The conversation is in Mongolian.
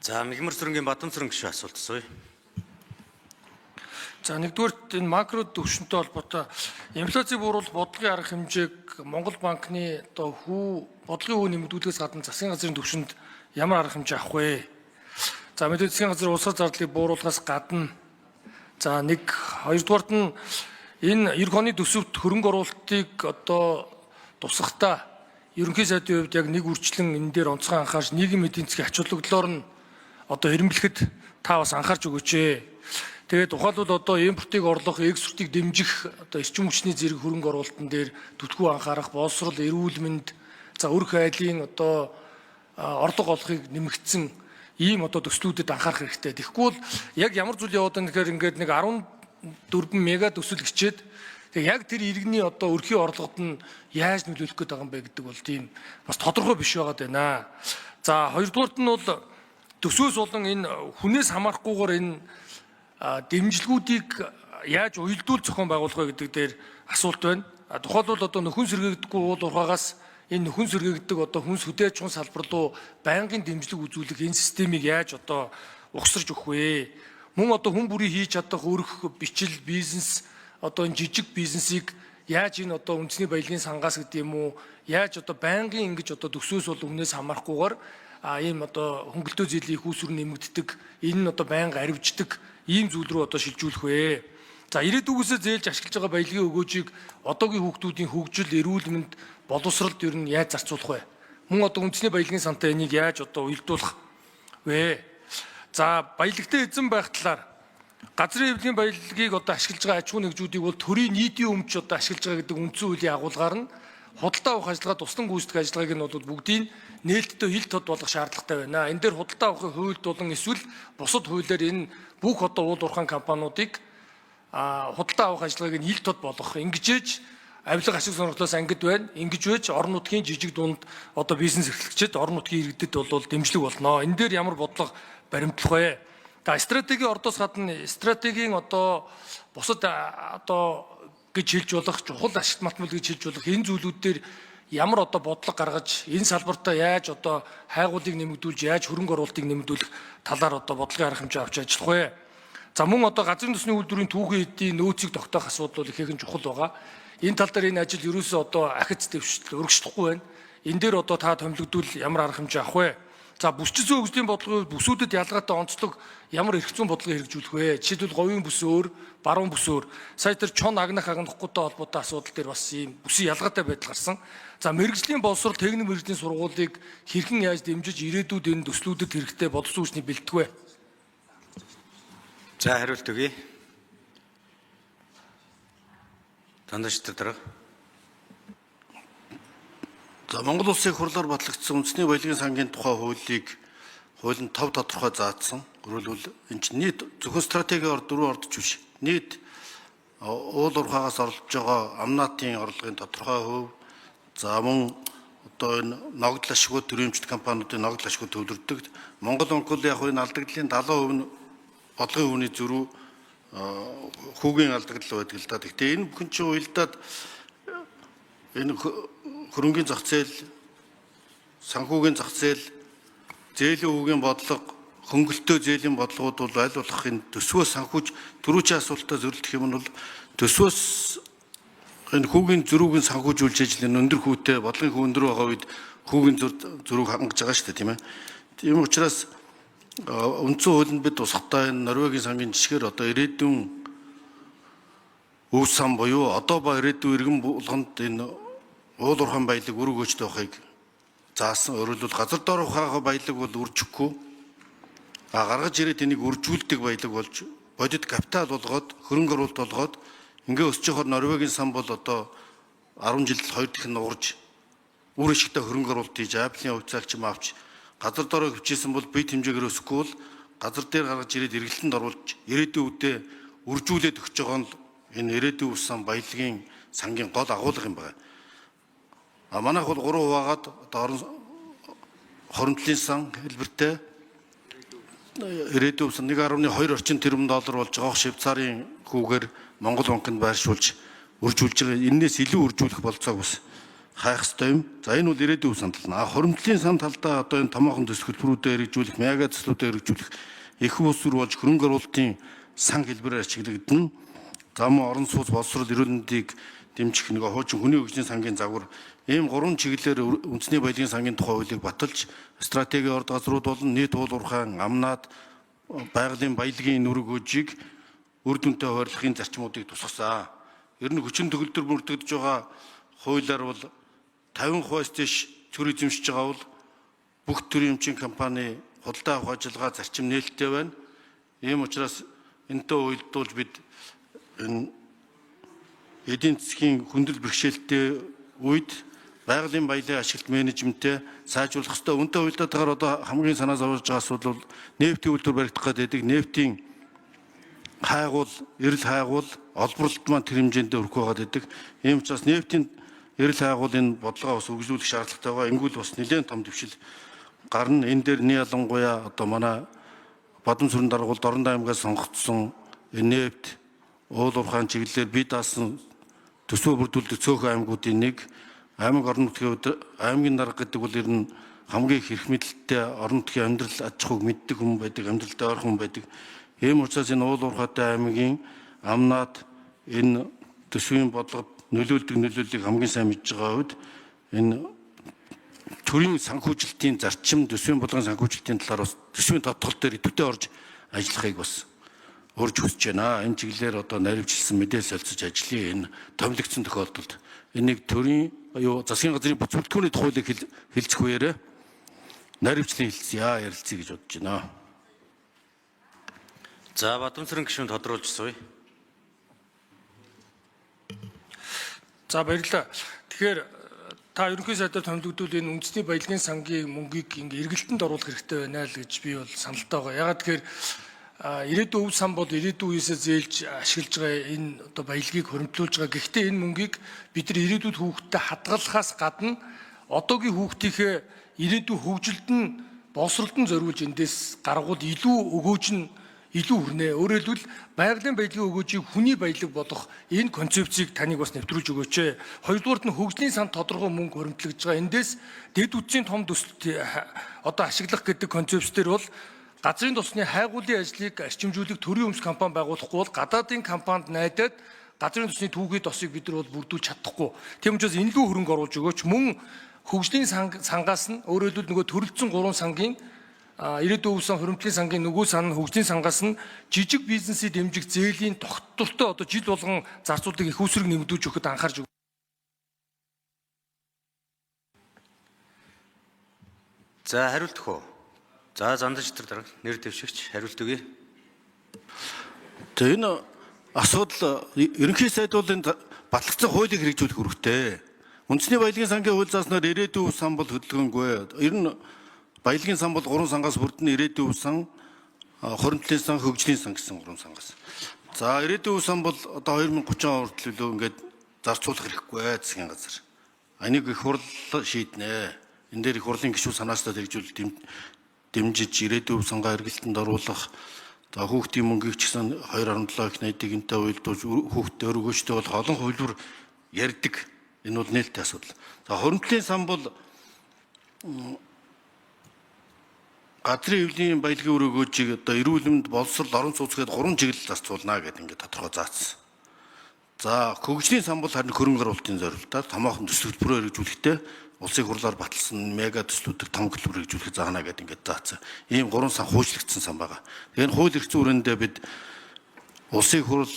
За Михмар Сүрэнгийн Бадамсрын гишүүн асуулт асууя. За нэгдүгээр энэ макро төвшөнтэй холбоотой инфляцийг бууруулах бодлогын арга хэмжээг Монгол банкны бодлогын үе нэмэгдүүлэхээс гадна засгийн газрын төвшөнд ямар арга хэмжээ авах вэ? За мэдээж засгийн газрын улсаар зардлыг бууруулахаас гадна за хоёрдугаарт нь энэ 90 оны төсөвт хөрөнгө оруулалтыг тусахдаа ерөнхий сайдын хувьд яг нэг үржлэн энэ дээр онцгой анхаарч нийгмийн эдийн засгийн ач холбогдлоор нь эренбэлэхэд та бас анхаарч өгөөч. Тэгээд ухаалбал импортыг орлох, экспортыг дэмжих эрчим хүчний зэрэг хөрөнгө оруулалтын дээр түтхүү анхаарах, боловсрол, эрүүл мэнд, за өрх айлын орлого олохыг нэмэгдсэн ийм төслүүдэд анхаарах хэрэгтэй. Тэгэхгүй бол яг ямар зүйл яваад байгаа гэхээр ингээд нэг 14 мега төсөл хичээд яг тэр иргэний өрхийн орлогод нь яаж нөлөөлөх гээд байгаа юм бэ гэдэг бол тийм бас тодорхой биш байгаад байна. За хоёрдугаарт нь бол төсвөөс болон энэ хүнээс хамаарахгүйгээр энэ дэмжлэгүүдийг яаж уялдуул зохион байгуулах вэ гэдэг дээр асуулт байна. Тухайлбал нөхөн сэргээгдэггүй уул уурхаагаас энэ нөхөн сэргээгддэг хүнс хөдөөж чун салбар руу байнгын дэмжлэг үзүүлэх энэ системийг яаж угсарч өгөх вэ? Мөн хүн бүрийн хийж чадах өрх, бичил, бизнес энэ жижиг бизнесийг яаж энэ үндэсний баялагын сангаас гэдэг юм уу яаж байнгын ингэж төсвөөс бол өмнөөс хамаарахгүйгээр ийм хөнгөлтөө зээлийн их үүсвэр нэмэгддэг энэ нь байнга арвиждаг ийм зүйл рүү шилжүүлэх вэ. За ирээдүгөөсөө зээлж ашиглаж байгаа баялагын өгөөжийг одоогийн хүүхдүүдийн хөгжил, эрүүл мэнд, боловсролд ер нь яаж зарцуулах вэ? Мөн үндэсний баялагын сантай энийг яаж уялдуулах вэ? За баялагтай эзэн байх талаар газрын хэвлэлийн баялагийг ашиглаж байгаа аж ахуй нэгжүүдийг бол төрийн нийтийн өмч ашиглаж байгаа гэдэг үндсэн хуулийн агуулгаар нь худалдаа авах ажиллагаа, туслан гүйцэтгэх ажиллагааг нь бүгдийг нээлттэй хил тод болгох шаардлагатай байна. Энэ дээр худалдаа авахын хуульд болон эсвэл бусад хуулиар энэ бүх уул уурхайн компаниудыг худалдаа авах ажиллагааг нь хил тод болгох. Ингэжээж авилга ашиг сонирхлоос ангид байна. Ингэж байж орон нутгийн жижиг дунд бизнес эрхлэгчид орон нутгийн иргэдэд бол дэмжлэг болно. Энэ дээр ямар бодлого баримтлах вэ? Стратегийн ордоос гадна стратегийн бусад гэж хэлж болох чухал ашигт малтмал гэж хэлж болох энэ зүйлүүд дээр ямар бодлого гаргаж энэ салбартаа яаж хайгуулыг нэмэгдүүлж яаж хөрөнгө оруулалтыг нэмэгдүүлэх талаар бодлогын арга хэмжээ авч ажиллах вэ? За мөн газрын төсвийн үйлдвэрийн түүхэн эдийн нөөцийг тогтоох асуудал бол ихээхэн чухал байгаа. Энэ тал дээр энэ ажил ерөөсөө ахиц дэвшил өргөжлөхгүй байна. Энэ дээр та томилогдвол ямар арга хэмжээ авах вэ? За бүсчилсэн хөгжлийн бодлогын бүсүүдэд ялгаатай онцлог ямар эрх зүйн бодлогыг хэрэгжүүлэх вэ? Жишээлбэл говийн бүс өөр, баруун бүс өөр. Сая тэр чон агнах агнахгүйтэй холбоотой асуудал дээр бас ийм бүсийн ялгаатай байдал гарсан. За мэрэгжлийн боловсрол техник мэрэгжлийн сургуулийг хэрхэн яаж дэмжиж ирээдүйд энэ төслүүдэд хэрэгтэй боловсон хүчний бэлтгэх вэ? За хариулт өгье. Дандаш дарга. За Монгол Улсын хурлаар батлагдсан үндэсний баялагын сангийн тухай хуулийн 5 тодорхой заасан. Өөрөлдвөл энэ чинь нийт зөвхөн стратегийн дөрөв ордож биш. Нийт уул уурхаагаас орлож байгаа амнаатын орлогын тодорхой хувь, за мөн энэ ногдол ашигуй төрөмжт компаниудын ногдол ашигуй төвлөрдөг. Монгол онкологийн энэ алдагдлын 70% нь бодлогын үнийн зөрүү хүүгийн алдагдал байдаг л да. Гэхдээ энэ бүхэн чинь уялдаад энэ хөрөнгийн зах зээл, санхүүгийн зах зээл, зээлийн хүүгийн бодлого, хөнгөлтөө зээлийн бодлогууд бол аль болох энэ төсвөөс санхүүж түрүүчийн асуултаа зөвлөх юм бол төсвөөс энэ хүүгийн зөрүүг нь санхүүжүүлж ажил өндөр хүүтэй бодлогын хүү өндөр байгаа үед хүүгийн зөрүүг хангаж байгаа шүү дээ, тийм ээ. Тийм учраас үндсэн хуулинд бид тусгатай энэ Норвегийн сангийн жишгээр ирээдүйн өв сан буюу ба ирээдүйн иргэн болгонд энэ уул уурхайн баялаг үр өгөөжтэй байхыг заасан. Өөрөлдвөл газар дор ухаага баялаг бол үржихгүй. Гаргаж ирээд энийг үржүүлдэг баялаг болж бодит капитал болгоод хөрөнгө оруулалт болгоод ингээ өсөж явахаар Норвегийн сан бол 10 жилд 2 дахин нугарж үр ашигтай хөрөнгө оруулалт хийж Apple-ийн хувьцаагч юм авч газар дороо хөвчээсэн бол бие хэмжээгээр өсөхгүй бол газар дээр гаргаж ирээд эргэлтэнд оруулж ирээдүйн үедээ үржүүлээд өгч байгаа нь энэ ирээдүйн сан баялагын сангийн гол агуулга юм байна. Манайх бол 3 хуваагаад хоримтлын сан хэлбэртэй ирээдүйн сан 1.2 орчим тэрбум доллар болж байгаа Швейцарын хүүгээр Монгол банкнд байршуулж үржүүлж байгаа. Энээс илүү үржүүлэх болцоог бас хайх ёстой юм. За энэ бол ирээдүйн сан тал. Хуримтлалын сан талдаа одоо энэ томоохон төсөл хөтөлбөрүүдэд хэрэгжүүлэх, мега төслүүдэд хэрэгжүүлэх их ус рүү болж хөрөнгө оруулалтын сан хэлбэрээр ашиглагдана. За мөн орон сууц боловсрол эрүүл мэндийг дэмжих нэг хуучин хүний хөгжлийн сангийн загвар ийм 3 чиглэлээр үндэсний баялагын сангийн тухай хуулийг баталж стратеги орд газрууд болон нийт уул уурхайн амнаад байгалийн баялагын нүрэг хөөжийг үр дүнтэй хойрлохын зарчмуудыг тусгасан. Ер нь хүчин төгөлдөр бүрдэгдэж байгаа хуулиар бол 50%-аас дээш төр эзэмшиж байгаа бол бүх төрлийн эмчийн компани худалдаа авах ажиллагаа зарчим нээлттэй байна. Ийм учраас энэтэй уялдуулж бид энэ эдийн засгийн хүндэл бэрхшээлтэй үед байгалийн баялаг ашиглалт менежментээ сайжруулах ёстой. Үнэтэй уялдаатайгаар одоо хамгийн санаа зовж байгаа асуудал бол нефтийн үйлдвэр баригдах гэдэг нефтийн хайгуул, эрэл хайгуул, олборлолт маань тэр хэмжээндээ өрөх байгаад байдаг. Ийм учраас нефтийн эрэл хайгуулын бодлогоо бас үргэлжлүүлэх шаардлагатай байгаа. Ингүүл бас нэлээд том дэвшил гарна. Энэ дээр нэг ялангуяа одоо манай Бадам сүрэн даргуулд Дорнод аймгаас сонгогдсон нефт уул уурхайн чиглэлээр бие даасан төсөө бүрдүүлдэг цөөхөн аймагуудын нэг аймаг орон нутгийн аймгийн дарга гэдэг бол ер нь хамгийн их эрх мэдэлтэй орон нутгийн амьдрал аж ахуйг мэддэг хүн байдаг, амьдралтай ойрхон хүн байдаг. Ийм учраас энэ уул уурхайтай аймгийн амнаад энэ төсвийн бодлогод нөлөөллийг хамгийн сайн мэдж байгаа үед энэ төрийн санхүүжилтийн зарчим, төсвийн бодлогын санхүүжилтийн талаар бас төсвийн тодтгол дээр идэвхтэй орж ажиллахыг бас урьж хүсэж байна. Энэ чиглэлээр одоо наривчлсан мэдээлэл солилцож ажиллая. Энэ томилогдсон тохиолдолд энийг төрийн засгийн газрын бүтээгдэхүүний хуулийг хэлцэх үеэр наривчлан хэлцье, ярилцъя гэж бодож байна. За Бадамсрын гишүүн тодруулж суй. За баярлалаа. Тэгэхээр та ерөнхий сайдаар томилогдвол энэ үндэсний баялагын сангийн мөнгийг ингээ эргэлтэнд оруулах хэрэгтэй байна л гэж би бол саналтай байгаа. Ягаад тэгэхээр ирээдүйн өв сан бол ирээдүйн үеэсээ зээлж ашиглаж байгаа энэ одоо баялагийг хөрөмтлүүлж байгаа. Гэхдээ энэ мөнгийг бид нар ирээдүйд хүүхдэд хадгалахаас гадна одоогийн хүүхдийнхээ ирээдүйн хөгжилд нь боловсролд нь зориулж эндээс гаргуул илүү өгөөж нь илүү хүрнэ. Өөрөөр хэлбэл байгалийн баялагын өгөөжийг хүний баялаг болгох энэ концепцийг таныг бас нэвтрүүлж өгөөч. Хоёрдугаарт нь хөгжлийн санд тодорхой мөнгө хөрөмтлөгдөж байгаа. Эндээс дэд үтсийн том төсөлт одоо ашиглах гэдэг концепцээр бол газрын тосны хайгуулын ажлыг арчимжуулах төрийн өмс компани байгуулахгүй бол гадаадын компанид найдаад газрын тосны түүхий тосыг бид нар бол бүрдүүлж чадахгүй. Тийм учраас энэ лүү хөрөнгө оруулж өгөөч. Мөн хөгжлийн сангаас нь өөрөөр хэлбэл нөгөө төрөлцсөн 3 сангийн ирээдүйн өвсөн хөрөмтлийн сангийн нөгөө сан хөгжлийн сангаас нь жижиг бизнесийг дэмжих зээлийн тогтвортой одоо жил болгон зарцуулдаг их усрыг нэмэгдүүлж өгөхөд анхаарч өгье. За хариултах уу? За Занданчтар дарга нэр дэвшигч хариулт өгье. За энэ асуудал ерөнхий сайд бол энэ батлагдсан хуулийг хэрэгжүүлэх үүрэгтэй. Үндэсний баялагын сангийн хууль зааснаар ирээдүйн сан бол хөдөлгөөнгүй. Ер нь баялагын сан бол 3 сангаас бүрдэн ирээдүйн сан, хуримтлалын сан, хөгжлийн сан гэсэн 3 сангаас. За ирээдүйн сан бол одоо 2030 он хүртэл илүү ингээд зарцуулах хэрэггүй засгийн газар. Энийг их хурл шийднэ. Энэ дээр их хурлын гишүүн санаастаа хэрэгжүүл дэмжиж ирээдүйн сангаа эргэлтэнд оруулах. За хүүхдийн мөнгийг ч гэсэн 2.7 их найдыг энтэй уялдуулж хүүхдэд өргөөжтэй бол олон хувилбар ярьдаг. Энэ бол нээлттэй асуудал. За хуримтлалын сан бол газрын эвлийн баялагын өрөөгөөжийг одоо эрүүл мэнд, боловсрол, орон сууц гээд 3 чиглэл зарцуулна гэдэг ингээд тодорхой заасан. За хөгжлийн сан бол харин хөрөнгө оруулалтын зорилтоор томоохон төсөл хөтөлбөрөөр хэрэгжүүлэхдээ улсын хурлаар баталсан мега төслүүдийг том хөтөлбөр хэрэгжүүлэх заана гэдэг ингээд заасан. Ийм 3 сан хуучлагдсан сан байгаа. Тэгэхээр хууль эрх зүйн хүрээндээ бид улсын хурл